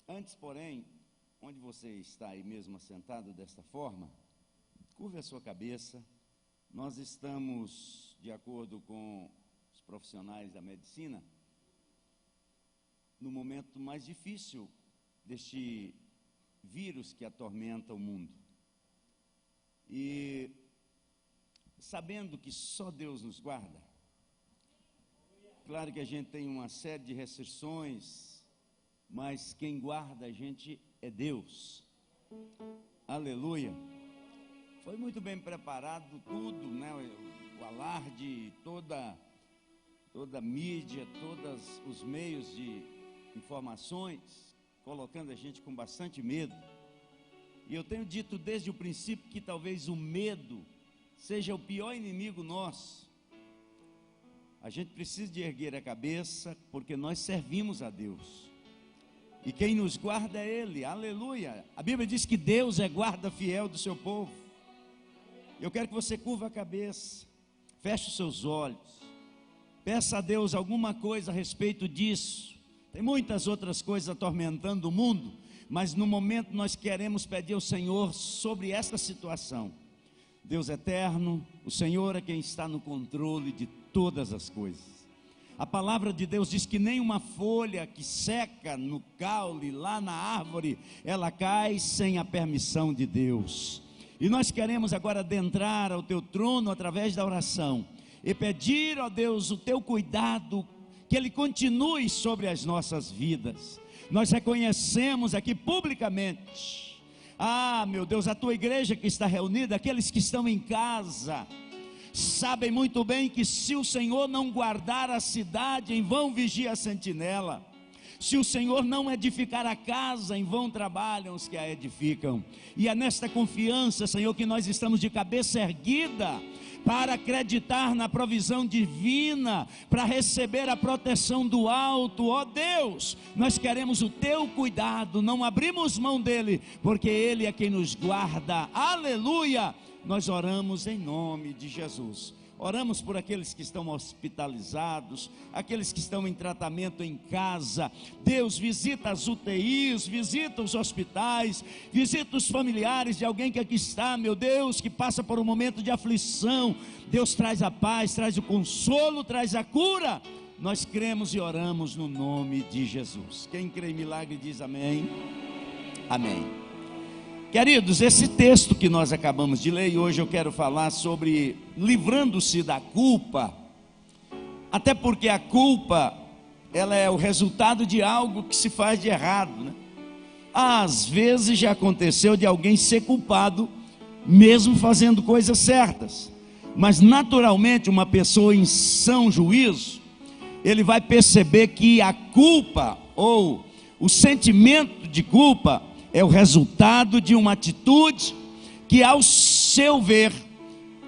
Antes, porém, onde você está aí mesmo assentado desta forma, curve a sua cabeça. Nós estamos, de acordo com os profissionais da medicina, no momento mais difícil deste vírus que atormenta o mundo. E sabendo que só Deus nos guarda, claro que a gente tem uma série de restrições, mas quem guarda a gente é Deus. Aleluia. Foi muito bem preparado tudo, né? O alarde, toda a mídia, todos os meios de informações, colocando a gente com bastante medo. E eu tenho dito desde o princípio que talvez o medo seja o pior inimigo nosso. A gente precisa de erguer a cabeça, porque nós servimos a Deus. E quem nos guarda é Ele, aleluia. A Bíblia diz que Deus é guarda fiel do seu povo. Eu quero que você curva a cabeça, feche os seus olhos, peça a Deus alguma coisa a respeito disso. Tem muitas outras coisas atormentando o mundo, mas no momento nós queremos pedir ao Senhor sobre esta situação. Deus eterno, o Senhor é quem está no controle de todas as coisas. A palavra de Deus diz que nem uma folha que seca no caule, lá na árvore, ela cai sem a permissão de Deus. E nós queremos agora adentrar ao teu trono através da oração e pedir, ó Deus, o teu cuidado, que Ele continue sobre as nossas vidas. Nós reconhecemos aqui publicamente, meu Deus, a tua igreja que está reunida, aqueles que estão em casa, sabem muito bem que se o Senhor não guardar a cidade, em vão vigia a sentinela. Se o Senhor não edificar a casa, em vão trabalham os que a edificam. E é nesta confiança, Senhor, que nós estamos de cabeça erguida, para acreditar na provisão divina, para receber a proteção do alto. Ó Deus, nós queremos o teu cuidado, não abrimos mão dele, porque ele é quem nos guarda. Aleluia! Nós oramos em nome de Jesus. Oramos por aqueles que estão hospitalizados, aqueles que estão em tratamento em casa. Deus, visita as UTIs, visita os hospitais, visita os familiares de alguém que aqui está, meu Deus, que passa por um momento de aflição. Deus, traz a paz, traz o consolo, traz a cura. Nós cremos e oramos no nome de Jesus. Quem crê em milagre diz amém. Amém. Queridos, esse texto que nós acabamos de ler, e hoje eu quero falar sobre livrando-se da culpa, até porque a culpa, ela é o resultado de algo que se faz de errado, né? Às vezes já aconteceu de alguém ser culpado, mesmo fazendo coisas certas, mas naturalmente uma pessoa em são juízo, ele vai perceber que a culpa, ou o sentimento de culpa, é o resultado de uma atitude que, ao seu ver,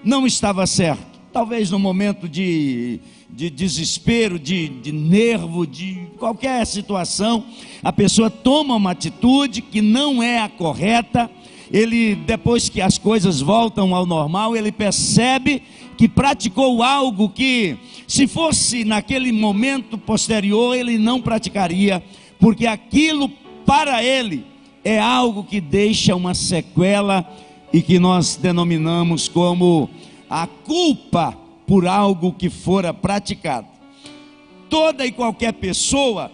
não estava certo. Talvez no momento de desespero, de nervo, de qualquer situação, a pessoa toma uma atitude que não é a correta. Ele, depois que as coisas voltam ao normal, ele percebe que praticou algo que, se fosse naquele momento posterior, ele não praticaria, porque aquilo para ele é algo que deixa uma sequela e que nós denominamos como a culpa por algo que fora praticado. Toda e qualquer pessoa,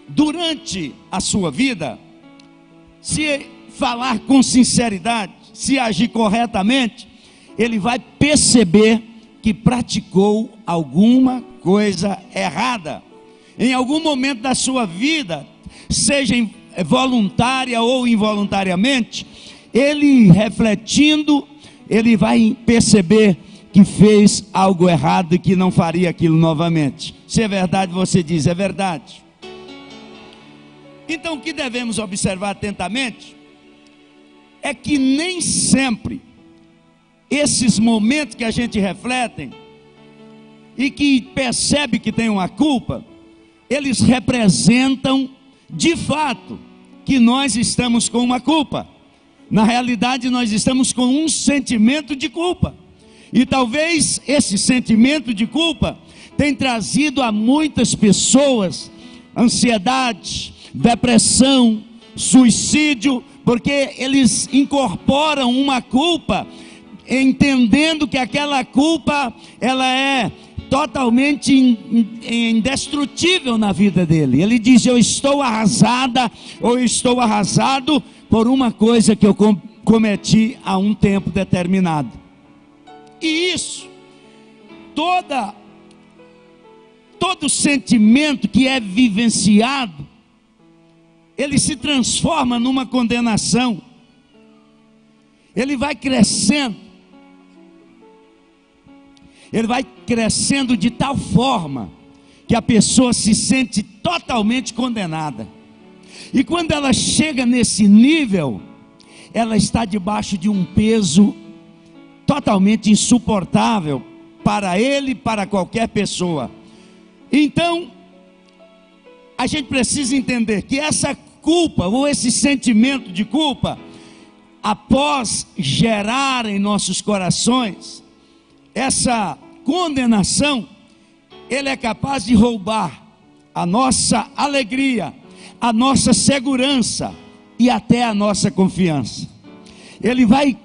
durante a sua vida, se falar com sinceridade, se agir corretamente, ele vai perceber que praticou alguma coisa errada. Em algum momento da sua vida, seja voluntária ou involuntariamente, ele refletindo, ele vai perceber que fez algo errado e que não faria aquilo novamente. Se é verdade, você diz, é verdade. Então o que devemos observar atentamente é que nem sempre esses momentos que a gente reflete e que percebe que tem uma culpa, eles representam de fato que nós estamos com uma culpa. Na realidade, nós estamos com um sentimento de culpa. E talvez esse sentimento de culpa tenha trazido a muitas pessoas ansiedade, depressão, suicídio, porque eles incorporam uma culpa, entendendo que aquela culpa, ela é totalmente indestrutível na vida dele. Ele diz: eu estou arrasada, ou eu estou arrasado por uma coisa que eu cometi há um tempo determinado. E isso, todo sentimento que é vivenciado, ele se transforma numa condenação. Ele vai crescendo. Ele vai crescendo de tal forma que a pessoa se sente totalmente condenada. E quando ela chega nesse nível, ela está debaixo de um peso totalmente insuportável para ele e para qualquer pessoa. Então, a gente precisa entender que essa culpa, ou esse sentimento de culpa, após gerar em nossos corações essa condenação, ele é capaz de roubar a nossa alegria, a nossa segurança e até a nossa confiança. Ele vai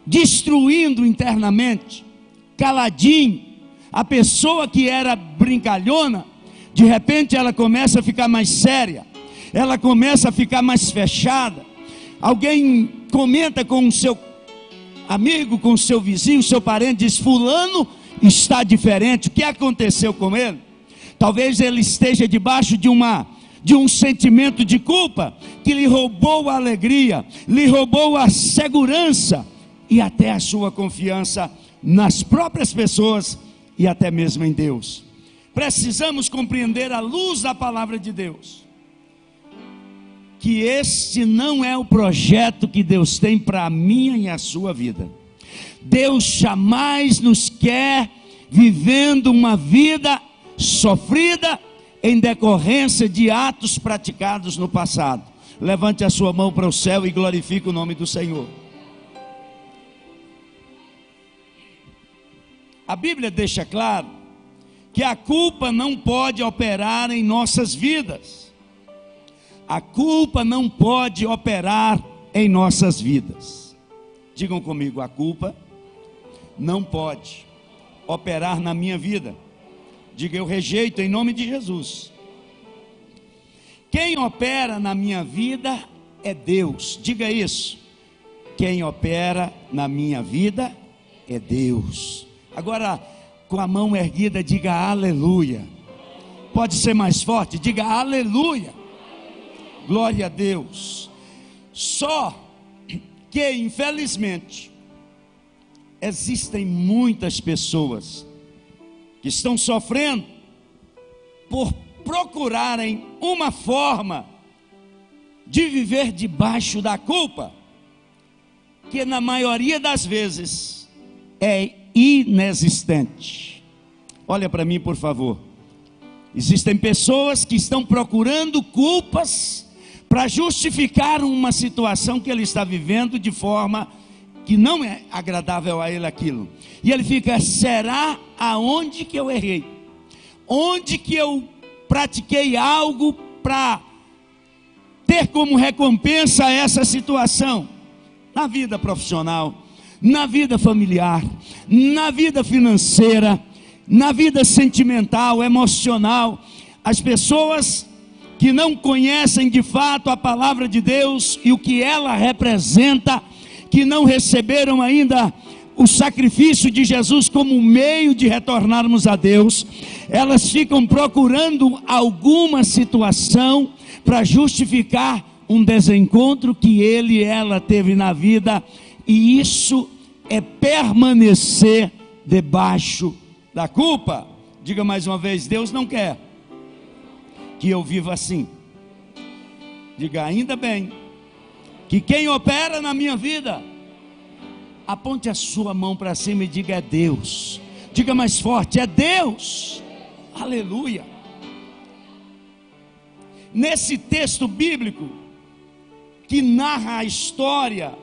destruindo internamente, caladinho. A pessoa que era brincalhona, de repente ela começa a ficar mais séria, ela começa a ficar mais fechada. Alguém comenta com o seu amigo, com o seu vizinho, seu parente, diz: fulano está diferente, o que aconteceu com ele? Talvez ele esteja debaixo de um sentimento de culpa, que lhe roubou a alegria, lhe roubou a segurança, e até a sua confiança nas próprias pessoas, e até mesmo em Deus. Precisamos compreender, à luz da palavra de Deus, que este não é o projeto que Deus tem para a minha e a sua vida. Deus jamais nos quer vivendo uma vida sofrida em decorrência de atos praticados no passado. Levante a sua mão para o céu e glorifique o nome do Senhor. A Bíblia deixa claro que a culpa não pode operar em nossas vidas. A culpa não pode operar em nossas vidas. Digam comigo: a culpa não pode operar na minha vida. Diga: eu rejeito em nome de Jesus. Quem opera na minha vida é Deus. Diga isso. Quem opera na minha vida é Deus. Agora, com a mão erguida, diga aleluia. Pode ser mais forte, diga aleluia. Glória a Deus. Só que, infelizmente, existem muitas pessoas que estão sofrendo por procurarem uma forma de viver debaixo da culpa, que na maioria das vezes é inexistente. Olha para mim, por favor. Existem pessoas que estão procurando culpas para justificar uma situação que ele está vivendo de forma que não é agradável a ele aquilo. E ele fica: será aonde que eu errei? Onde que eu pratiquei algo para ter como recompensa essa situação? Na vida profissional, na vida familiar, na vida financeira, na vida sentimental, emocional. As pessoas que não conhecem de fato a palavra de Deus e o que ela representa, que não receberam ainda o sacrifício de Jesus como meio de retornarmos a Deus, elas ficam procurando alguma situação para justificar um desencontro que ele e ela teve na vida, e isso é permanecer debaixo da culpa. Diga mais uma vez: Deus não quer que eu viva assim. Diga: ainda bem que quem opera na minha vida, aponte a sua mão para cima e diga: é Deus. Diga mais forte: é Deus. Aleluia. Nesse texto bíblico que narra a história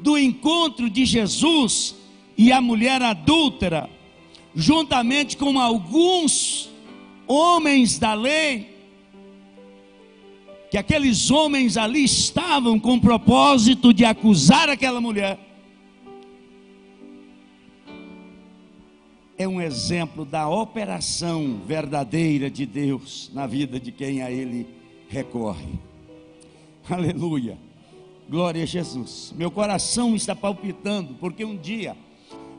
do encontro de Jesus e a mulher adúltera, juntamente com alguns homens da lei, que aqueles homens ali estavam com o propósito de acusar aquela mulher, é um exemplo da operação verdadeira de Deus na vida de quem a Ele recorre. Aleluia, glória a Jesus. Meu coração está palpitando, porque um dia,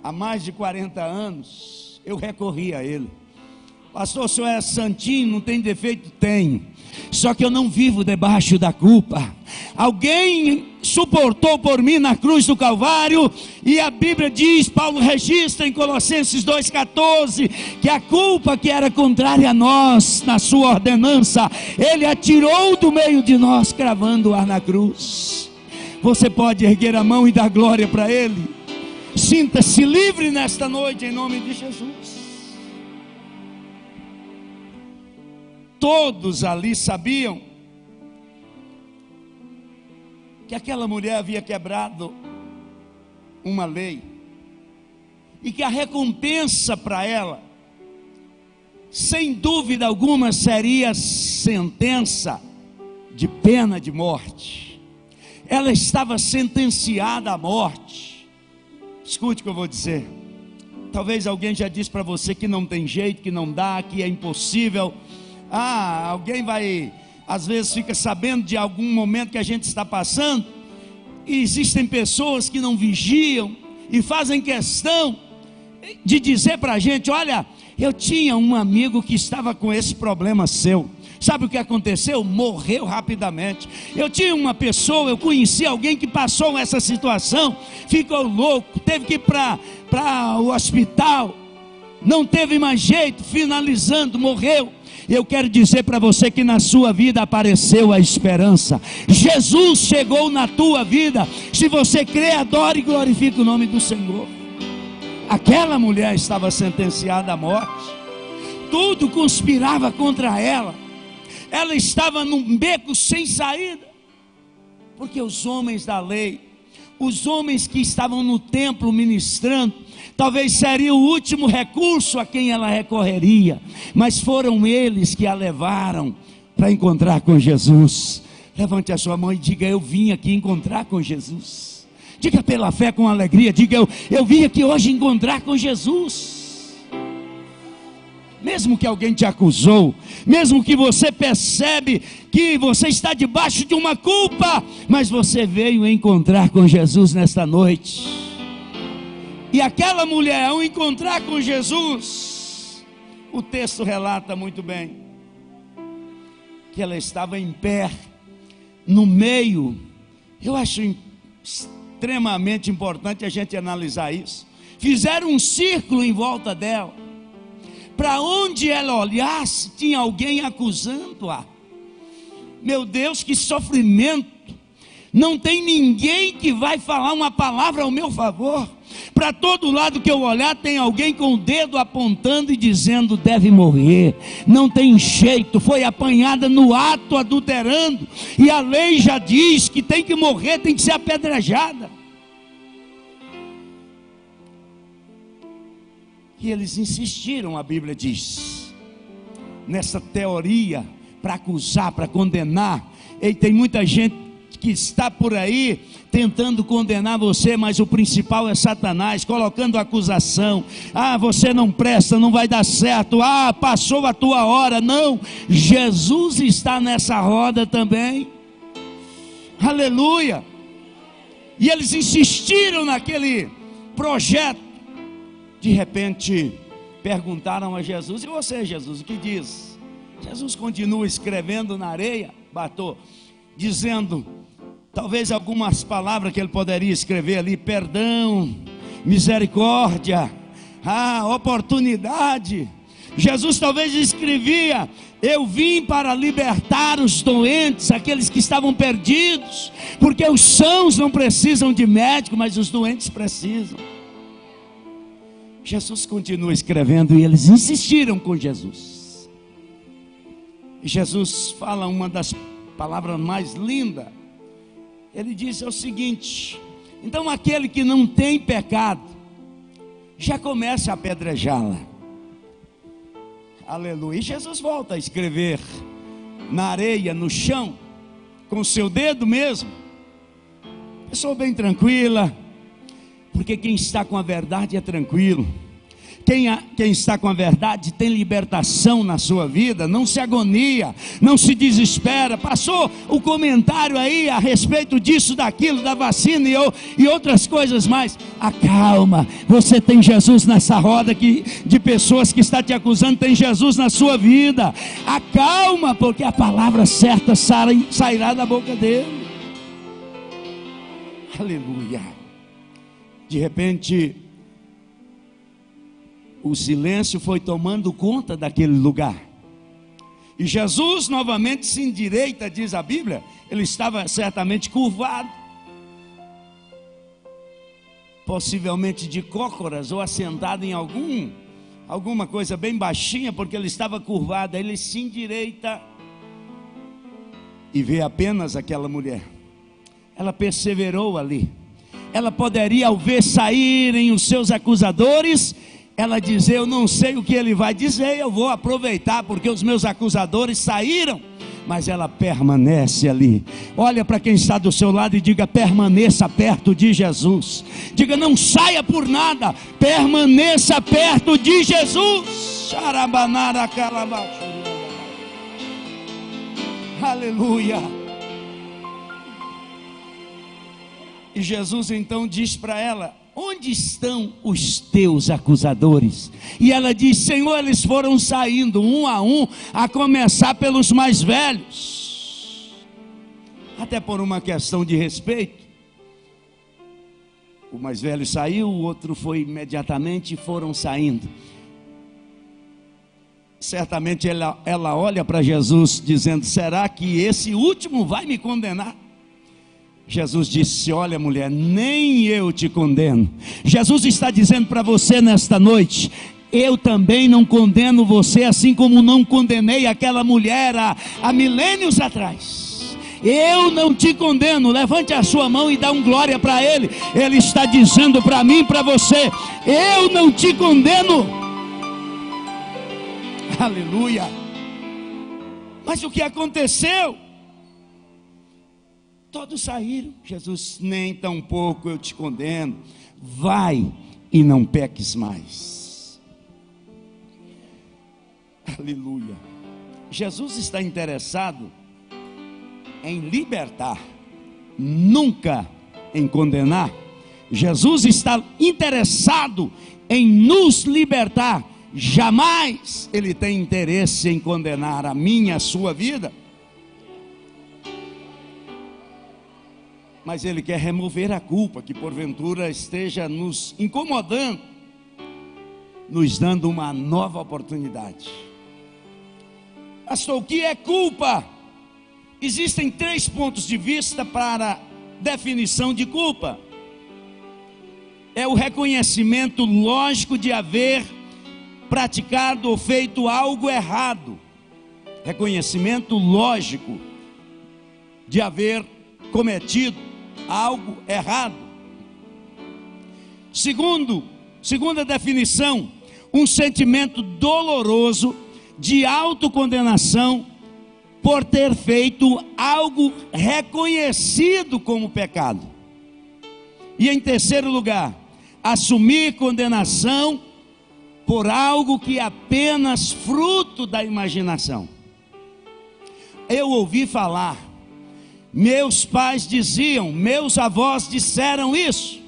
há mais de 40 anos, eu recorri a Ele. Pastor, o senhor é santinho, não tem defeito? Tenho, só que eu não vivo debaixo da culpa. Alguém suportou por mim na cruz do Calvário, e a Bíblia diz, Paulo registra em Colossenses 2,14, que a culpa que era contrária a nós, na sua ordenança, Ele atirou do meio de nós, cravando-a na cruz. Você pode erguer a mão e dar glória para Ele. Sinta-se livre nesta noite, em nome de Jesus. Todos ali sabiam que aquela mulher havia quebrado uma lei, e que a recompensa para ela, sem dúvida alguma, seria sentença de pena de morte. Ela estava sentenciada à morte. Escute o que eu vou dizer. Talvez alguém já disse para você que não tem jeito, que não dá, que é impossível. Alguém vai, às vezes fica sabendo de algum momento que a gente está passando, e existem pessoas que não vigiam e fazem questão de dizer para a gente: olha, eu tinha um amigo que estava com esse problema seu. Sabe o que aconteceu? Morreu rapidamente. Eu tinha uma pessoa, eu conheci alguém que passou essa situação, ficou louco, teve que ir para o hospital, não teve mais jeito, finalizando, morreu. Eu quero dizer para você que na sua vida apareceu a esperança. Jesus chegou na tua vida. Se você crê, adore e glorifique o nome do Senhor. Aquela mulher estava sentenciada à morte. Tudo conspirava contra ela. Ela estava num beco sem saída, porque os homens da lei, os homens que estavam no templo ministrando, talvez seria o último recurso a quem ela recorreria, mas foram eles que a levaram para encontrar com Jesus. Levante a sua mão e diga: eu vim aqui encontrar com Jesus. Diga pela fé, com alegria, diga: eu vim aqui hoje encontrar com Jesus. Mesmo que alguém te acusou, mesmo que você percebe que você está debaixo de uma culpa, mas você veio encontrar com Jesus nesta noite. E aquela mulher, ao encontrar com Jesus, o texto relata muito bem que ela estava em pé, no meio. Eu acho extremamente importante a gente analisar isso. Fizeram um círculo em volta dela. Para onde ela olhasse, tinha alguém acusando-a. Meu Deus, que sofrimento! Não tem ninguém que vai falar uma palavra ao meu favor. Para todo lado que eu olhar, tem alguém com o dedo apontando e dizendo: deve morrer, não tem jeito, foi apanhada no ato adulterando, e a lei já diz que tem que morrer, tem que ser apedrejada. E eles insistiram, a Bíblia diz, nessa teoria para acusar, para condenar. E tem muita gente que está por aí tentando condenar você, mas o principal é Satanás, colocando acusação. Você não presta, não vai dar certo. Passou a tua hora. Não, Jesus está nessa roda também. Aleluia. E eles insistiram naquele projeto. De repente perguntaram a Jesus: e você, Jesus, o que diz? Jesus continua escrevendo na areia, dizendo talvez algumas palavras que ele poderia escrever ali: perdão, misericórdia, oportunidade. Jesus talvez escrevia: eu vim para libertar os doentes, aqueles que estavam perdidos, porque os sãos não precisam de médico, mas os doentes precisam. Jesus continua escrevendo e eles insistiram com Jesus. E Jesus fala uma das palavras mais lindas. Ele diz o seguinte: então aquele que não tem pecado, já começa a apedrejá-la. Aleluia. E Jesus volta a escrever na areia, no chão, com o seu dedo mesmo. Pessoa bem tranquila, porque quem está com a verdade é tranquilo. Quem está com a verdade tem libertação na sua vida, não se agonia, não se desespera. Passou o comentário aí a respeito disso, daquilo, da vacina e outras coisas mais. Acalma, você tem Jesus nessa roda de pessoas que está te acusando, tem Jesus na sua vida. Acalma, porque a palavra certa sairá da boca dele. Aleluia. De repente, o silêncio foi tomando conta daquele lugar. E Jesus novamente se endireita, diz a Bíblia. Ele estava certamente curvado, possivelmente de cócoras, ou assentado em alguma coisa bem baixinha, porque ele estava curvado. Aí ele se endireita e vê apenas aquela mulher. Ela perseverou ali. Ela poderia, ao ver saírem os seus acusadores, ela dizer: eu não sei o que ele vai dizer, eu vou aproveitar porque os meus acusadores saíram. Mas ela permanece ali. Olha para quem está do seu lado e diga: permaneça perto de Jesus. Diga: não saia por nada, permaneça perto de Jesus. Aleluia. E Jesus então diz para ela: onde estão os teus acusadores? E ela diz: Senhor, eles foram saindo um, a começar pelos mais velhos. Até por uma questão de respeito. O mais velho saiu, o outro foi imediatamente, e foram saindo. Certamente ela olha para Jesus dizendo: será que esse último vai me condenar? Jesus disse: olha, mulher, nem eu te condeno. Jesus está dizendo para você nesta noite: eu também não condeno você, assim como não condenei aquela mulher há milênios atrás. Eu não te condeno. Levante a sua mão e dá um glória para Ele. Ele está dizendo para mim e para você: eu não te condeno. Aleluia. Mas o que aconteceu? Todos saíram. Jesus: nem tampouco eu te condeno. Vai e não peques mais. Aleluia. Jesus está interessado em libertar, nunca em condenar. Jesus está interessado em nos libertar. Jamais Ele tem interesse em condenar a minha, a sua vida. Mas Ele quer remover a culpa que porventura esteja nos incomodando, nos dando uma nova oportunidade. Pastor, o que é culpa? Existem 3 pontos de vista para definição de culpa. É o reconhecimento lógico de haver praticado ou feito algo errado. Reconhecimento lógico de haver cometido algo errado. Segunda definição: um sentimento doloroso de autocondenação por ter feito algo reconhecido como pecado. E em terceiro lugar, assumir condenação por algo que é apenas fruto da imaginação. Eu ouvi falar, meus pais diziam, meus avós disseram isso.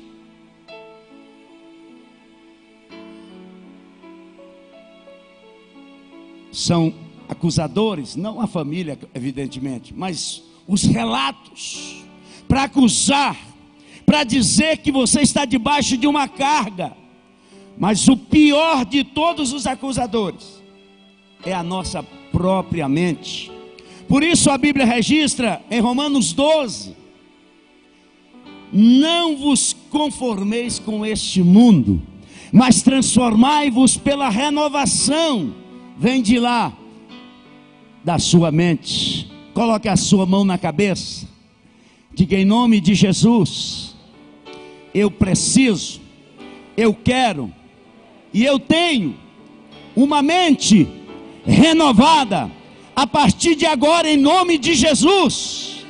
São acusadores, não a família, evidentemente, mas os relatos para acusar, para dizer que você está debaixo de uma carga. Mas o pior de todos os acusadores é a nossa própria mente. Por isso a Bíblia registra em Romanos 12: não vos conformeis com este mundo, mas transformai-vos pela renovação. Vem de lá, da sua mente. Coloque a sua mão na cabeça. Diga: em nome de Jesus, eu preciso, eu quero e eu tenho uma mente renovada a partir de agora, em nome de Jesus.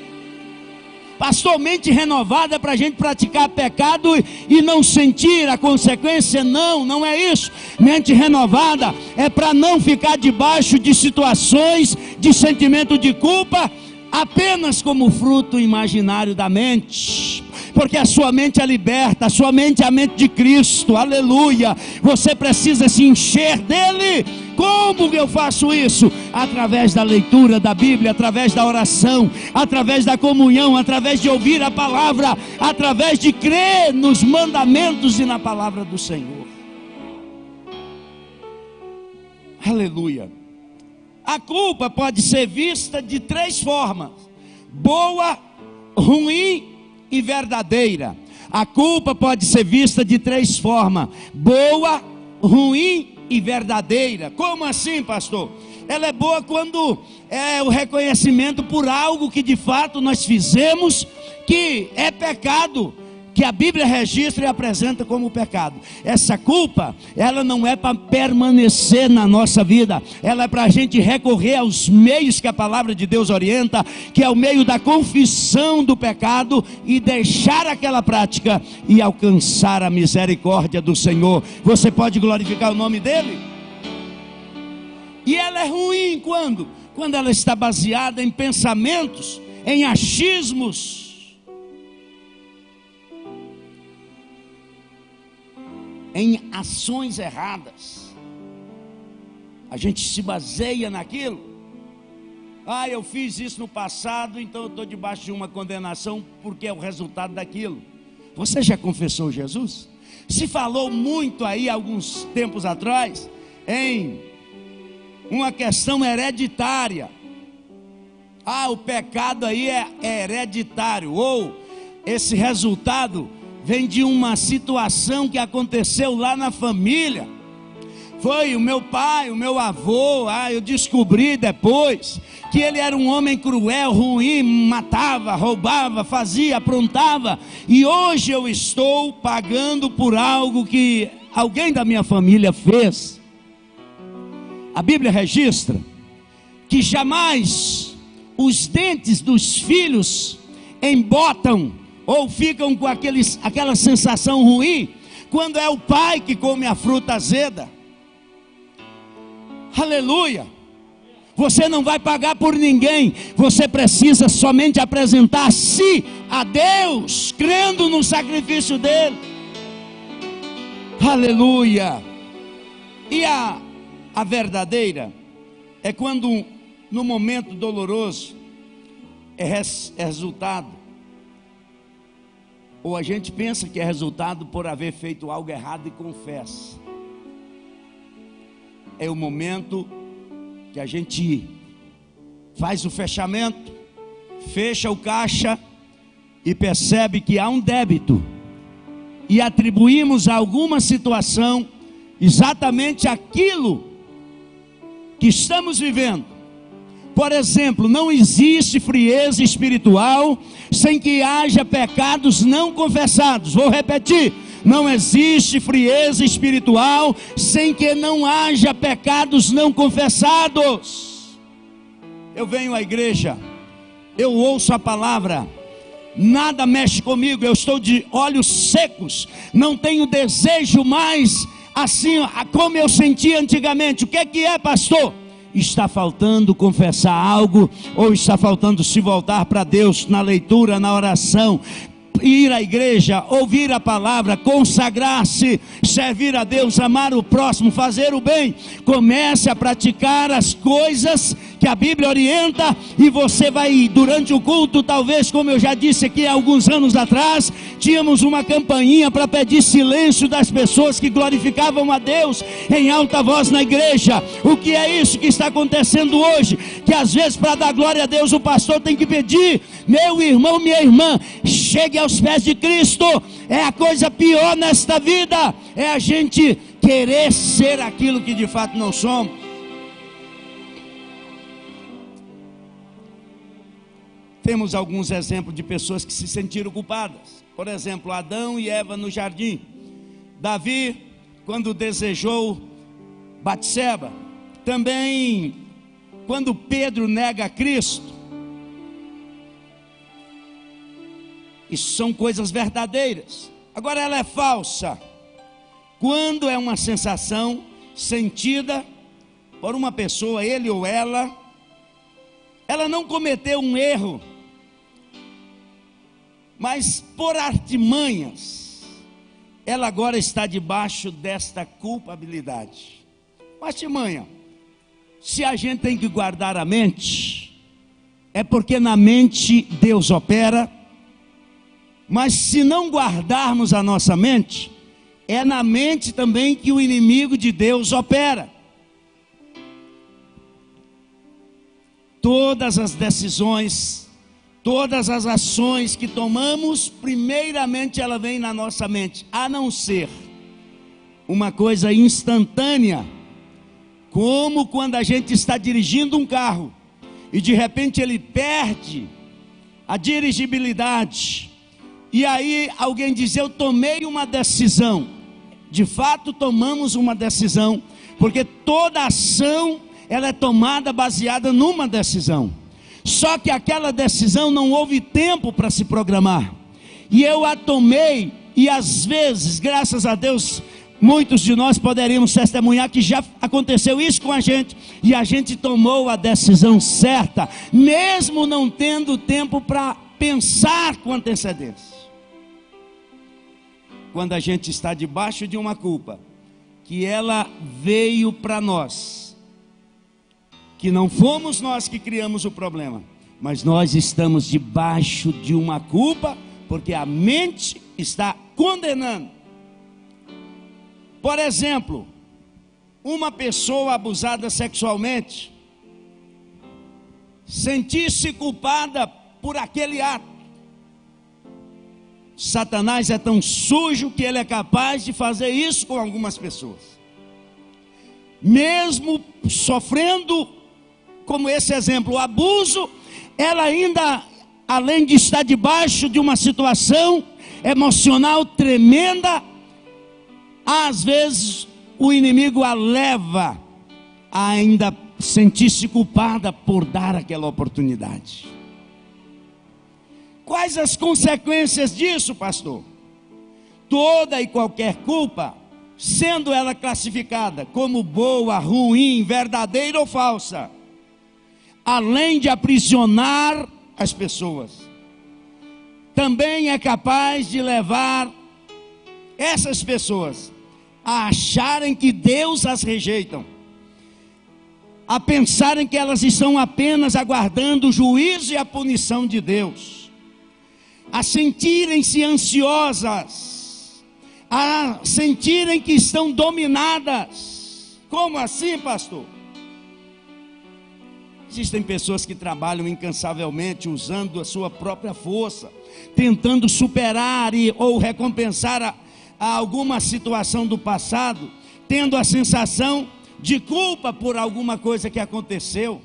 Pastor, mente renovada é para a gente praticar pecado e não sentir a consequência? Não, não é isso. Mente renovada é para não ficar debaixo de situações de sentimento de culpa apenas como fruto imaginário da mente. Porque a sua mente é liberta, a sua mente é a mente de Cristo, aleluia. Você precisa se encher dele. Como eu faço isso? Através da leitura da Bíblia, através da oração, através da comunhão, através de ouvir a palavra, através de crer nos mandamentos e na palavra do Senhor. Aleluia. A culpa pode ser vista de 3 formas: boa, ruim e verdadeira. A culpa pode ser vista de 3 formas: boa, ruim e verdadeira. Como assim, pastor? Ela é boa quando é o reconhecimento por algo que de fato nós fizemos, que é pecado, que a Bíblia registra e apresenta como pecado. Essa culpa, ela não é para permanecer na nossa vida, ela é para a gente recorrer aos meios que a palavra de Deus orienta, que é o meio da confissão do pecado e deixar aquela prática e alcançar a misericórdia do Senhor. Você pode glorificar o nome dele? E ela é ruim quando? Quando ela está baseada em pensamentos, em achismos, em ações erradas. A gente se baseia naquilo. Eu fiz isso no passado, então eu estou debaixo de uma condenação, porque é o resultado daquilo. Você já confessou Jesus? Se falou muito aí, alguns tempos atrás, em uma questão hereditária. O pecado aí é hereditário, ou esse resultado vem de uma situação que aconteceu lá na família. Foi o meu pai, o meu avô. Eu descobri depois que ele era um homem cruel, ruim, matava, roubava, fazia, aprontava. E hoje eu estou pagando por algo que alguém da minha família fez. A Bíblia registra que jamais os dentes dos filhos embotam ou ficam com aquela sensação ruim quando é o pai que come a fruta azeda. Aleluia. Você não vai pagar por ninguém, você precisa somente apresentar-se a Deus, crendo no sacrifício dele. Aleluia. E a verdadeira é quando no momento doloroso é resultado, ou a gente pensa que é resultado por haver feito algo errado e confessa. É o momento que a gente faz o fechamento, fecha o caixa e percebe que há um débito, e atribuímos a alguma situação exatamente aquilo que estamos vivendo. Por exemplo, não existe frieza espiritual sem que haja pecados não confessados. Vou repetir: não existe frieza espiritual sem que não haja pecados não confessados. Eu venho à igreja, eu ouço a palavra, nada mexe comigo, eu estou de olhos secos, não tenho desejo mais assim como eu sentia antigamente. O que é, pastor? Está faltando confessar algo, ou está faltando se voltar para Deus na leitura, na oração, ir à igreja, ouvir a palavra, consagrar-se, servir a Deus, amar o próximo, fazer o bem. Comece a praticar as coisas que a Bíblia orienta, e você vai, durante o culto, talvez, como eu já disse aqui há alguns anos atrás, tínhamos uma campainha para pedir silêncio das pessoas que glorificavam a Deus em alta voz na igreja. O que é isso que está acontecendo hoje? Que às vezes, para dar glória a Deus, o pastor tem que pedir: meu irmão, minha irmã, chegue aos pés de Cristo. É a coisa pior nesta vida, é a gente querer ser aquilo que de fato não somos. Temos alguns exemplos de pessoas que se sentiram culpadas. Por exemplo, Adão e Eva no jardim. Davi, quando desejou Batseba. Também, quando Pedro nega Cristo. Isso são coisas verdadeiras. Agora, ela é falsa quando é uma sensação sentida por uma pessoa, ele ou ela não cometeu um erro, mas por artimanhas, ela agora está debaixo desta culpabilidade. Artimanha, se a gente tem que guardar a mente, é porque na mente Deus opera, mas se não guardarmos a nossa mente, é na mente também que o inimigo de Deus opera. Todas as decisões, todas as ações que tomamos, primeiramente ela vem na nossa mente, a não ser uma coisa instantânea, como quando a gente está dirigindo um carro e de repente ele perde a dirigibilidade, e aí alguém diz: eu tomei uma decisão. De fato tomamos uma decisão, porque toda ação ela é tomada baseada numa decisão. Só que aquela decisão não houve tempo para se programar, e eu a tomei, e às vezes, graças a Deus, muitos de nós poderíamos testemunhar que já aconteceu isso com a gente, e a gente tomou a decisão certa, mesmo não tendo tempo para pensar com antecedência. Quando a gente está debaixo de uma culpa, que ela veio para nós, que não fomos nós que criamos o problema, mas nós estamos debaixo de uma culpa, porque a mente está condenando. Por exemplo, uma pessoa abusada sexualmente, sentir-se culpada por aquele ato. Satanás é tão sujo que ele é capaz de fazer isso com algumas pessoas, mesmo sofrendo, como esse exemplo, o abuso. Ela ainda, além de estar debaixo de uma situação emocional tremenda, às vezes o inimigo a leva a ainda sentir-se culpada por dar aquela oportunidade. Quais as consequências disso, pastor? Toda e qualquer culpa, sendo ela classificada como boa, ruim, verdadeira ou falsa, além de aprisionar as pessoas, também é capaz de levar essas pessoas a acharem que Deus as rejeita, a pensarem que elas estão apenas aguardando o juízo e a punição de Deus, a sentirem-se ansiosas, a sentirem que estão dominadas. Como assim, pastor? Existem pessoas que trabalham incansavelmente, usando a sua própria força, tentando superar ou recompensar a alguma situação do passado, tendo a sensação de culpa por alguma coisa que aconteceu,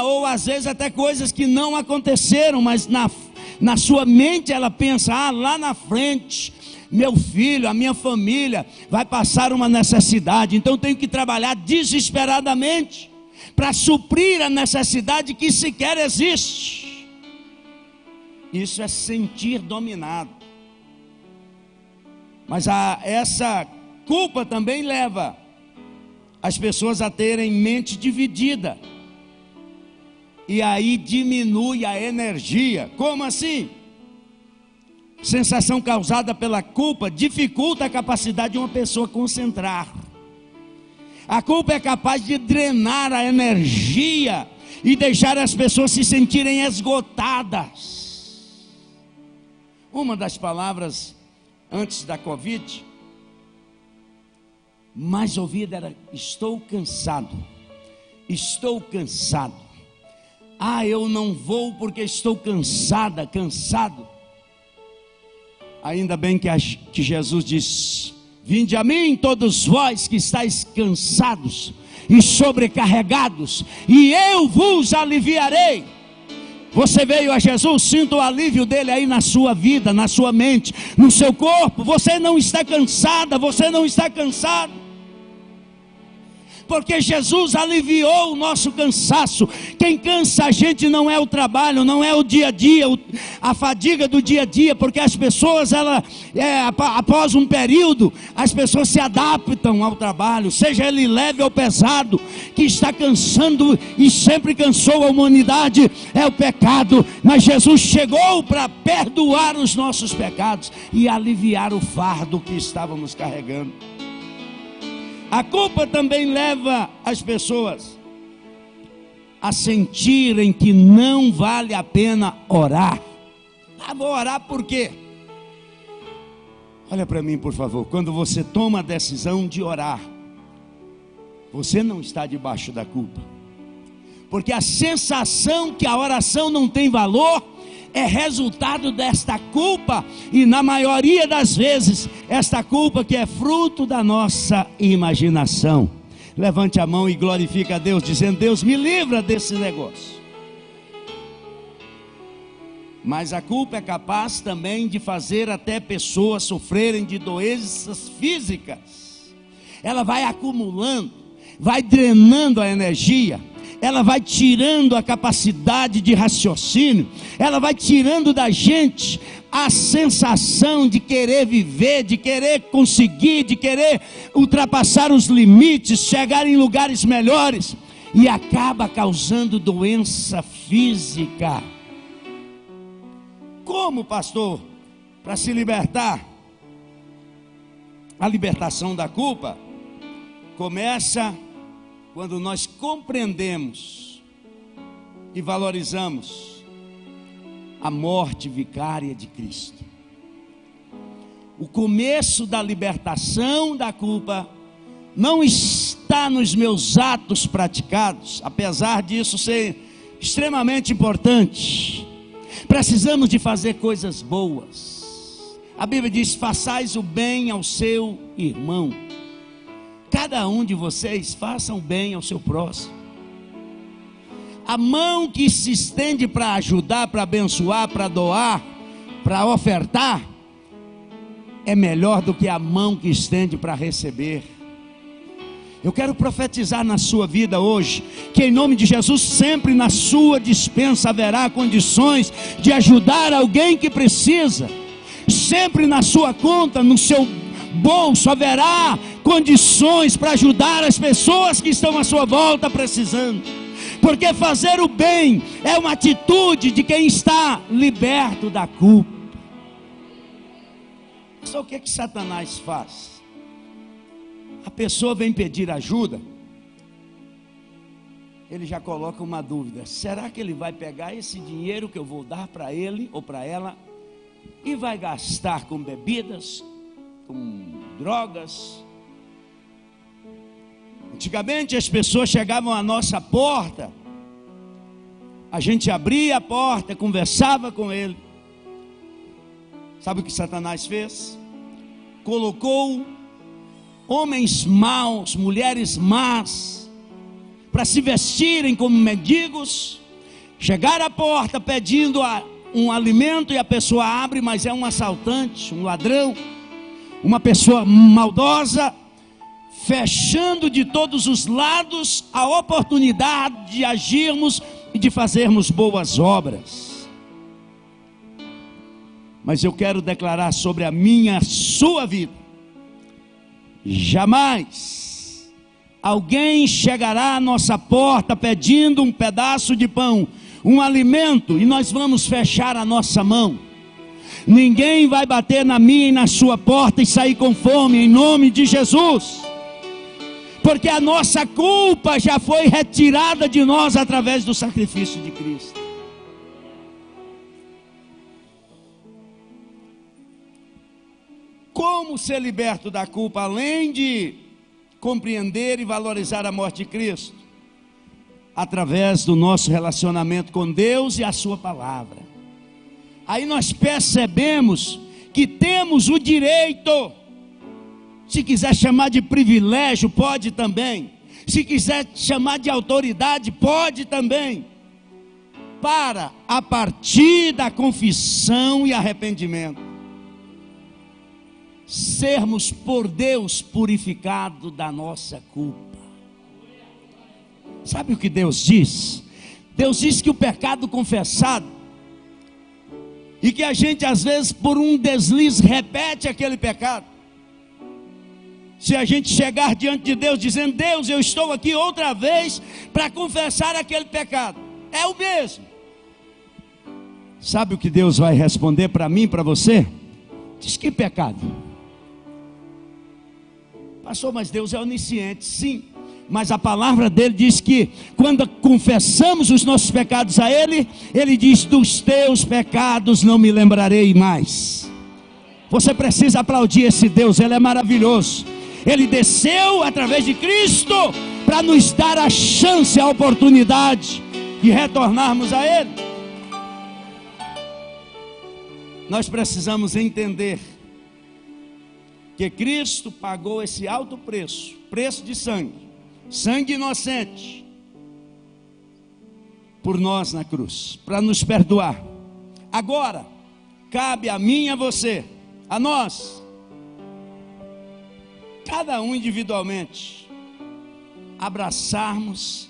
ou às vezes até coisas que não aconteceram, mas na sua mente ela pensa: lá na frente, meu filho, a minha família vai passar uma necessidade, então tenho que trabalhar desesperadamente para suprir a necessidade que sequer existe. Isso é sentir dominado. Mas essa culpa também leva as pessoas a terem mente dividida, e aí diminui a energia. Como assim? Sensação causada pela culpa dificulta a capacidade de uma pessoa concentrar. A culpa é capaz de drenar a energia e deixar as pessoas se sentirem esgotadas. Uma das palavras antes da Covid mais ouvida era: estou cansado, estou cansado. Eu não vou porque estou cansada, cansado. Ainda bem que Jesus disse: vinde a mim todos vós que estáis cansados e sobrecarregados, e eu vos aliviarei. Você veio a Jesus, sinta o alívio dele aí na sua vida, na sua mente, no seu corpo. Você não está cansada, você não está cansado. porque Jesus aliviou o nosso cansaço. Quem cansa a gente não é o trabalho, não é o dia a dia, a fadiga do dia a dia, porque as pessoas, após um período, as pessoas se adaptam ao trabalho, seja ele leve ou pesado. Que está cansando e sempre cansou a humanidade é o pecado, mas Jesus chegou para perdoar os nossos pecados e aliviar o fardo que estávamos carregando. A culpa também leva as pessoas a sentirem que não vale a pena orar. Vou orar por quê? Olha para mim, por favor. Quando você toma a decisão de orar, você não está debaixo da culpa, porque a sensação que a oração não tem valor é resultado desta culpa, e na maioria das vezes, esta culpa que é fruto da nossa imaginação. Levante a mão e glorifique a Deus, dizendo: Deus, me livra desse negócio. Mas a culpa é capaz também de fazer até pessoas sofrerem de doenças físicas. Ela vai acumulando, vai drenando a energia, ela vai tirando a capacidade de raciocínio, ela vai tirando da gente a sensação de querer viver, de querer conseguir, de querer ultrapassar os limites, chegar em lugares melhores, e acaba causando doença física. Como, pastor? Para se libertar, a libertação da culpa começa quando nós compreendemos e valorizamos a morte vicária de Cristo. O começo da libertação da culpa não está nos meus atos praticados, apesar disso ser extremamente importante. Precisamos de fazer coisas boas. A Bíblia diz: façais o bem ao seu irmão. Cada um de vocês faça o bem ao seu próximo. A mão que se estende para ajudar, para abençoar, para doar, para ofertar, é melhor do que a mão que estende para receber. Eu quero profetizar na sua vida hoje, que em nome de Jesus, sempre na sua despensa haverá condições de ajudar alguém que precisa. Sempre na sua conta, no seu bolso, haverá condições para ajudar as pessoas que estão à sua volta precisando. Porque fazer o bem é uma atitude de quem está liberto da culpa. Só o que Satanás faz? A pessoa vem pedir ajuda, ele já coloca uma dúvida: será que ele vai pegar esse dinheiro que eu vou dar para ele ou para ela e vai gastar com bebidas, com drogas? Antigamente as pessoas chegavam à nossa porta, a gente abria a porta, conversava com ele. Sabe o que Satanás fez? Colocou homens maus, mulheres más, para se vestirem como mendigos, chegar à porta pedindo um alimento, e a pessoa abre, mas é um assaltante, um ladrão, uma pessoa maldosa, fechando de todos os lados a oportunidade de agirmos e de fazermos boas obras. Mas eu quero declarar sobre a minha, sua vida: jamais alguém chegará à nossa porta pedindo um pedaço de pão, um alimento, e nós vamos fechar a nossa mão. Ninguém vai bater na minha e na sua porta e sair com fome, em nome de Jesus, porque a nossa culpa já foi retirada de nós através do sacrifício de Cristo. Como ser liberto da culpa, além de compreender e valorizar a morte de Cristo? Através do nosso relacionamento com Deus e a sua palavra. Aí nós percebemos que temos o direito, se quiser chamar de privilégio, pode também, se quiser chamar de autoridade, pode também, para, a partir da confissão e arrependimento, sermos por Deus purificados da nossa culpa. Sabe o que Deus diz? Deus diz que o pecado confessado, e que a gente às vezes por um deslize repete aquele pecado. Se a gente chegar diante de Deus dizendo: Deus, eu estou aqui outra vez para confessar aquele pecado, é o mesmo. Sabe o que Deus vai responder para mim, para você? Diz: que pecado? Pastor, mas Deus é onisciente. Sim, mas a palavra dele diz que quando confessamos os nossos pecados a Ele, Ele diz: dos teus pecados não me lembrarei mais. Você precisa aplaudir esse Deus, Ele é maravilhoso. Ele desceu através de Cristo para nos dar a chance, a oportunidade de retornarmos a Ele. Nós precisamos entender que Cristo pagou esse alto preço, preço de sangue, sangue inocente, por nós na cruz, para nos perdoar. Agora, cabe a mim e a você, a nós, cada um individualmente, abraçarmos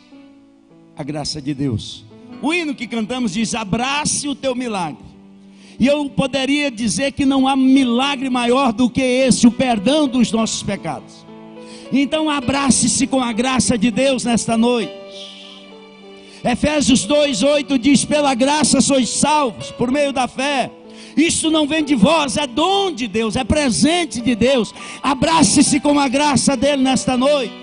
a graça de Deus. O hino que cantamos diz: abrace o teu milagre. E eu poderia dizer que não há milagre maior do que esse, o perdão dos nossos pecados. Então abrace-se com a graça de Deus nesta noite. Efésios 2:8 diz: pela graça sois salvos, por meio da fé. Isso não vem de vós, é dom de Deus, é presente de Deus. Abrace-se com a graça dele nesta noite.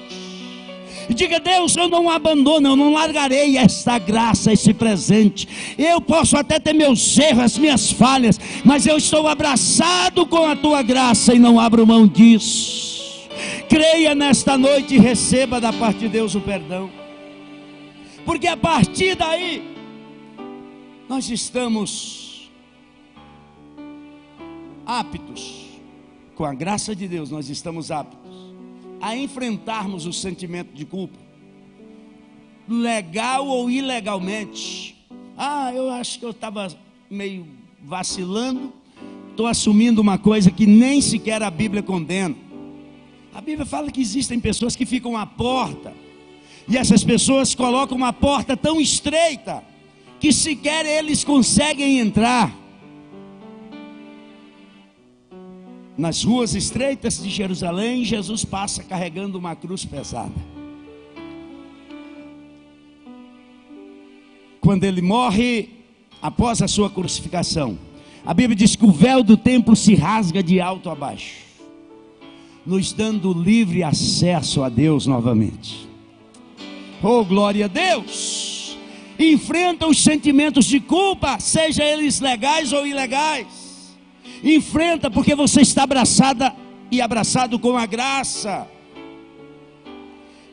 E diga: Deus, eu não abandono, eu não largarei esta graça, esse presente. Eu posso até ter meus erros, as minhas falhas, mas eu estou abraçado com a tua graça e não abro mão disso. Creia nesta noite e receba da parte de Deus o perdão, porque a partir daí nós estamos aptos, com a graça de Deus nós estamos aptos a enfrentarmos o sentimento de culpa, legal ou ilegalmente. Eu acho que eu estava meio vacilando, estou assumindo uma coisa que nem sequer a Bíblia condena. A Bíblia fala que existem pessoas que ficam à porta, e essas pessoas colocam uma porta tão estreita que sequer eles conseguem entrar. Nas ruas estreitas de Jerusalém, Jesus passa carregando uma cruz pesada. Quando ele morre, após a sua crucificação, a Bíblia diz que o véu do templo se rasga de alto a baixo, nos dando livre acesso a Deus novamente. Oh, glória a Deus! Enfrenta os sentimentos de culpa, seja eles legais ou ilegais. Enfrenta, porque você está abraçada e abraçado com a graça.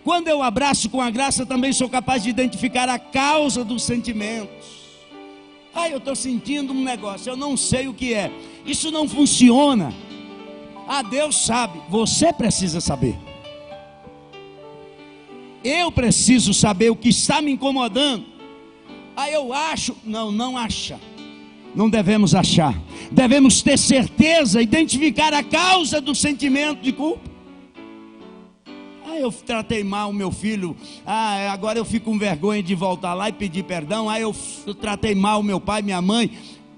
Quando eu abraço com a graça, também sou capaz de identificar a causa dos sentimentos. Eu estou sentindo um negócio, eu não sei o que é. Isso não funciona. Deus sabe, você precisa saber. Eu preciso saber o que está me incomodando. Eu acho, não acha. Não devemos achar, devemos ter certeza, identificar a causa do sentimento de culpa. Eu tratei mal o meu filho, agora eu fico com vergonha de voltar lá e pedir perdão. Eu tratei mal meu pai, minha mãe.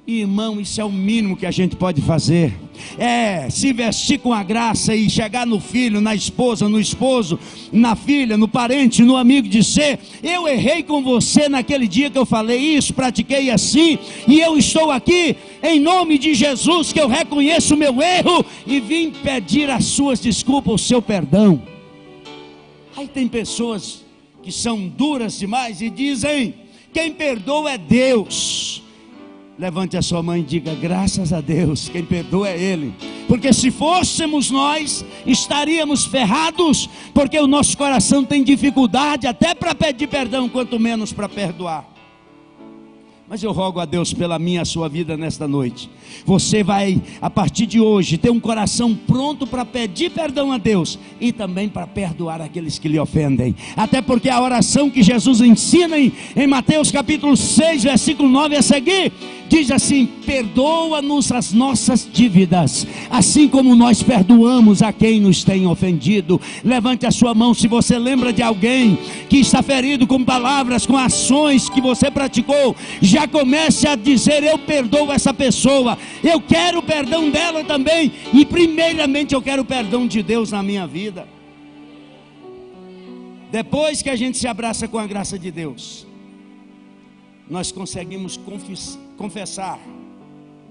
Irmão, isso é o mínimo que a gente pode fazer. Se vestir com a graça e chegar no filho, na esposa, no esposo, na filha, no parente, no amigo, dizer: eu errei com você naquele dia que eu falei isso, pratiquei assim, e eu estou aqui em nome de Jesus, que eu reconheço o meu erro e vim pedir as suas desculpas, o seu perdão. Aí tem pessoas que são duras demais e dizem: quem perdoa é Deus. Levante a sua mão e diga: graças a Deus, quem perdoa é Ele. Porque se fôssemos nós, estaríamos ferrados, porque o nosso coração tem dificuldade até para pedir perdão, quanto menos para perdoar. Mas eu rogo a Deus pela minha e a sua vida nesta noite. Você vai, a partir de hoje, ter um coração pronto para pedir perdão a Deus e também para perdoar aqueles que lhe ofendem. Até porque a oração que Jesus ensina em Mateus capítulo 6, versículo 9 a seguir, Diz assim: perdoa-nos as nossas dívidas, assim como nós perdoamos a quem nos tem ofendido. Levante a sua mão se você lembra de alguém que está ferido com palavras, com ações que você praticou. Já comece a dizer: eu perdoo essa pessoa, eu quero o perdão dela também, e primeiramente eu quero o perdão de Deus na minha vida. Depois que a gente se abraça com a graça de Deus, nós conseguimos confessar,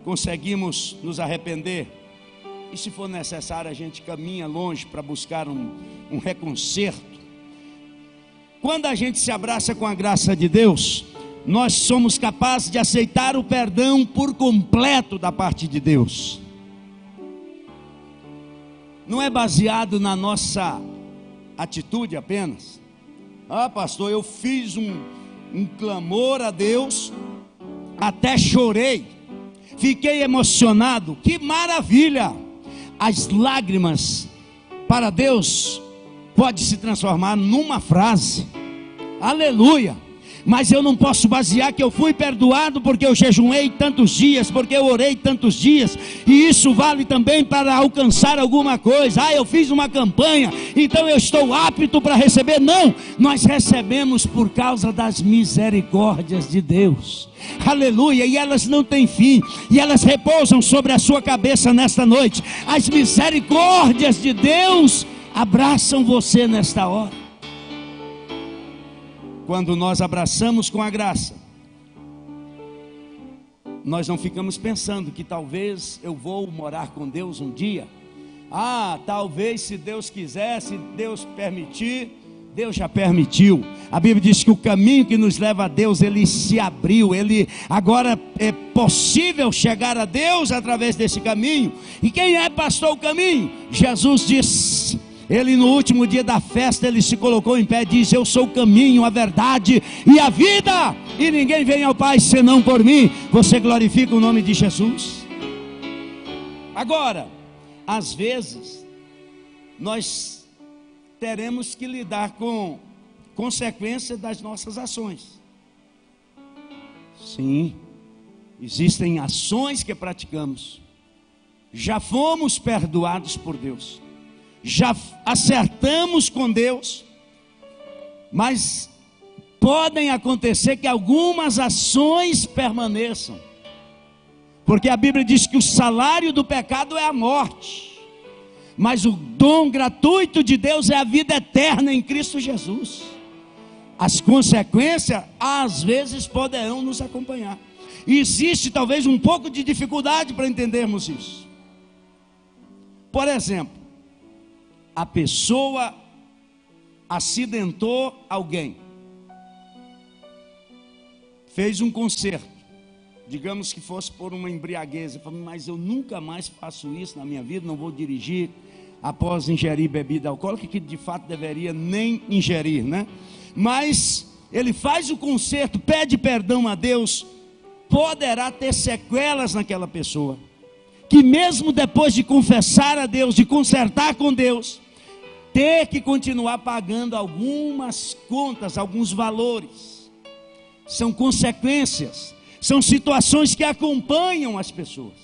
conseguimos nos arrepender, e se for necessário a gente caminha longe para buscar um reconserto. Quando a gente se abraça com a graça de Deus, nós somos capazes de aceitar o perdão por completo da parte de Deus. Não é baseado na nossa atitude apenas. Ah, pastor, eu fiz um clamor a Deus, até chorei, fiquei emocionado. Que maravilha! As lágrimas para Deus pode se transformar numa frase. Aleluia! Mas eu não posso basear que eu fui perdoado porque eu jejuei tantos dias, porque eu orei tantos dias, e isso vale também para alcançar alguma coisa. Ah, eu fiz uma campanha, então eu estou apto para receber. Não, nós recebemos por causa das misericórdias de Deus. Aleluia, e elas não têm fim, e elas repousam sobre a sua cabeça nesta noite. As misericórdias de Deus abraçam você nesta hora. Quando nós abraçamos com a graça, nós não ficamos pensando que talvez eu vou morar com Deus um dia. Ah, talvez, se Deus quiser, se Deus permitir. Deus já permitiu. A Bíblia diz que o caminho que nos leva a Deus, ele se abriu. Agora é possível chegar a Deus através desse caminho. E quem é, pastor, o caminho? Jesus disse... Ele no último dia da festa, ele se colocou em pé e diz: eu sou o caminho, a verdade e a vida, e ninguém vem ao Pai senão por mim. Você glorifica o nome de Jesus? Agora, às vezes nós teremos que lidar com consequências das nossas ações. Sim, existem ações que praticamos. Já fomos perdoados por Deus, já acertamos com Deus, mas podem acontecer que algumas ações permaneçam, porque a Bíblia diz que o salário do pecado é a morte, mas o dom gratuito de Deus é a vida eterna em Cristo Jesus. As consequências às vezes poderão nos acompanhar, e existe talvez um pouco de dificuldade para entendermos isso. Por exemplo, a pessoa acidentou alguém, fez um concerto, digamos que fosse por uma embriaguez, mas eu nunca mais faço isso na minha vida, não vou dirigir após ingerir bebida alcoólica, que de fato deveria nem ingerir, né? Mas ele faz o concerto, pede perdão a Deus, poderá ter sequelas naquela pessoa, que mesmo depois de confessar a Deus, de consertar com Deus, ter que continuar pagando algumas contas, alguns valores. São consequências, são situações que acompanham as pessoas.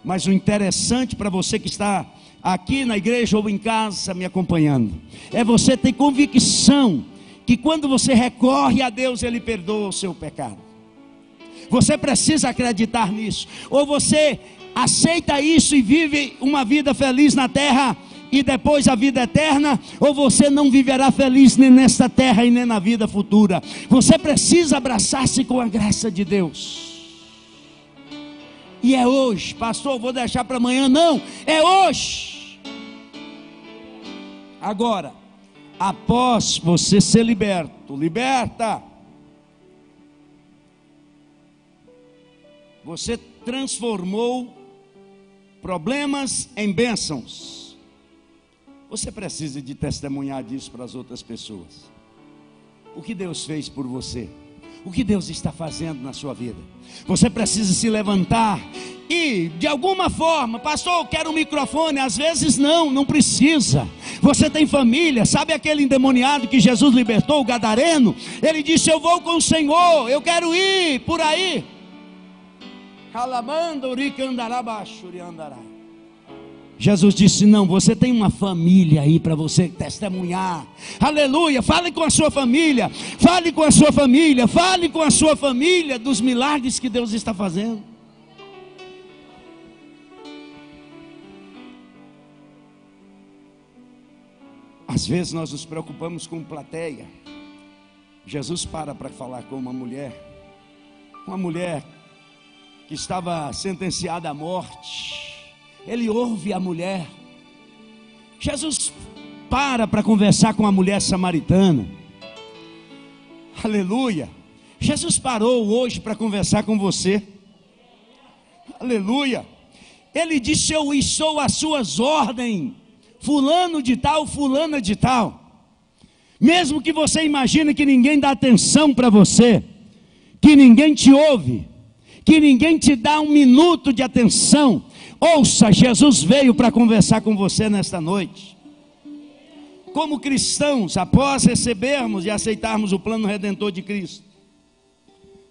Mas o interessante para você que está aqui na igreja ou em casa me acompanhando, é você ter convicção que quando você recorre a Deus, Ele perdoa o seu pecado. Você precisa acreditar nisso. Ou você aceita isso e vive uma vida feliz na terra, e depois a vida eterna, ou você não viverá feliz nem nesta terra e nem na vida futura. Você precisa abraçar-se com a graça de Deus. E é hoje, pastor, vou deixar para amanhã. Não, é hoje. Agora, após você ser liberta, você transformou problemas em bênçãos. Você precisa de testemunhar disso para as outras pessoas. O que Deus fez por você, o que Deus está fazendo na sua vida. Você precisa se levantar e de alguma forma, pastor, eu quero um microfone. Às vezes não precisa. Você tem família, sabe aquele endemoniado que Jesus libertou, o gadareno? Ele disse: eu vou com o Senhor, eu quero ir por aí. Jesus disse: não, você tem uma família aí para você testemunhar. Aleluia. Fale com a sua família. Fale com a sua família. Fale com a sua família dos milagres que Deus está fazendo. Às vezes nós nos preocupamos com plateia. Jesus para falar com uma mulher que estava sentenciada à morte. Ele ouve a mulher. Jesus para conversar com a mulher samaritana. Aleluia. Jesus parou hoje para conversar com você. Aleluia. Ele disse: eu estou às suas ordens, fulano de tal, fulana de tal. Mesmo que você imagine que ninguém dá atenção para você, que ninguém te ouve, que ninguém te dá um minuto de atenção, ouça, Jesus veio para conversar com você nesta noite. Como cristãos, após recebermos e aceitarmos o plano redentor de Cristo,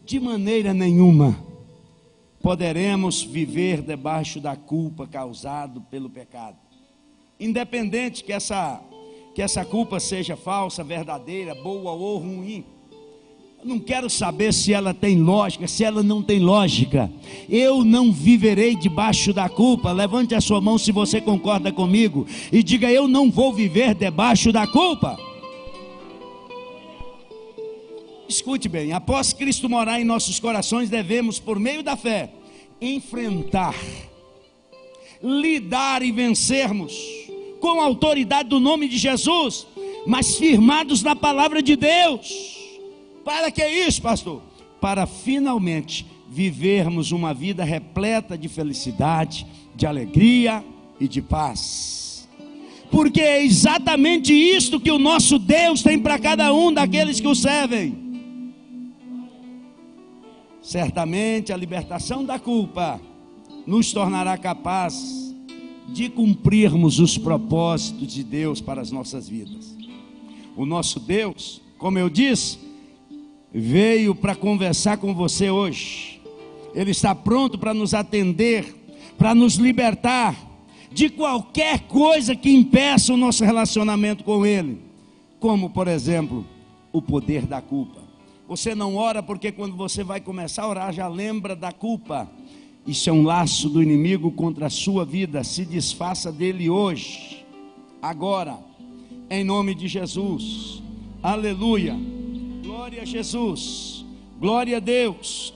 de maneira nenhuma poderemos viver debaixo da culpa causada pelo pecado. Independente que essa culpa seja falsa, verdadeira, boa ou ruim. Eu não quero saber se ela tem lógica, se ela não tem lógica. Eu não viverei debaixo da culpa. Levante a sua mão se você concorda comigo e diga: eu não vou viver debaixo da culpa. Escute bem, após Cristo morar em nossos corações, devemos, por meio da fé, enfrentar, lidar e vencermos com a autoridade do nome de Jesus, mas firmados na palavra de Deus. Para que isso, pastor? Para finalmente vivermos uma vida repleta de felicidade, de alegria e de paz. Porque é exatamente isto que o nosso Deus tem para cada um daqueles que o servem. Certamente a libertação da culpa nos tornará capaz de cumprirmos os propósitos de Deus para as nossas vidas. O nosso Deus, como eu disse, veio para conversar com você hoje. Ele está pronto para nos atender, para nos libertar de qualquer coisa que impeça o nosso relacionamento com Ele, como por exemplo, o poder da culpa. Você não ora porque quando você vai começar a orar já lembra da culpa. Isso é um laço do inimigo contra a sua vida. Se desfaça dele hoje, agora, em nome de Jesus. Aleluia. Glória a Jesus, glória a Deus.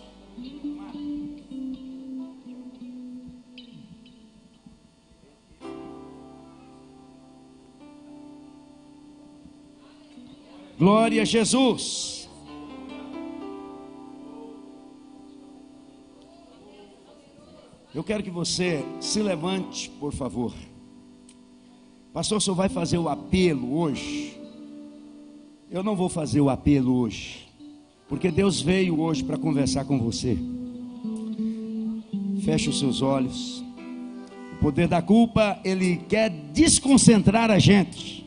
Glória a Jesus. Eu quero que você se levante, por favor. Pastor, o senhor vai fazer o apelo hoje? Eu não vou fazer o apelo hoje, porque Deus veio hoje para conversar com você. Feche os seus olhos. O poder da culpa, ele quer desconcentrar a gente.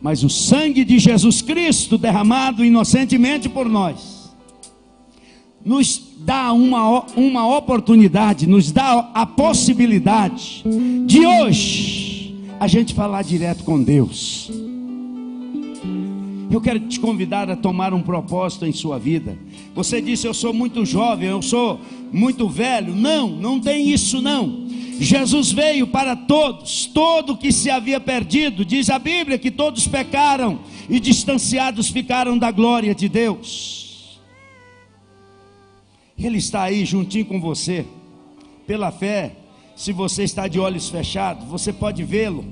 Mas o sangue de Jesus Cristo derramado inocentemente por nós nos dá uma oportunidade, nos dá a possibilidade de hoje a gente falar direto com Deus. Eu quero te convidar a tomar um propósito em sua vida. Você disse: eu sou muito jovem, eu sou muito velho. Não tem isso não. Jesus veio para todos, todo que se havia perdido. Diz a Bíblia que todos pecaram e distanciados ficaram da glória de Deus. Ele está aí juntinho com você. Pela fé, se você está de olhos fechados, você pode vê-lo.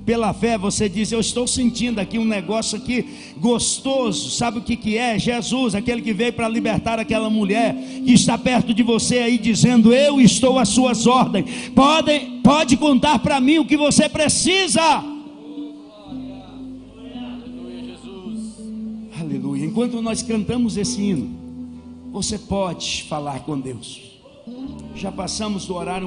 Pela fé você diz: eu estou sentindo aqui um negócio aqui gostoso. Sabe o que é? Jesus, aquele que veio para libertar aquela mulher que está perto de você aí, dizendo: eu estou às suas ordens. Pode contar para mim o que você precisa. Aleluia, Jesus. Aleluia. Enquanto nós cantamos esse hino, você pode falar com Deus. Já passamos do horário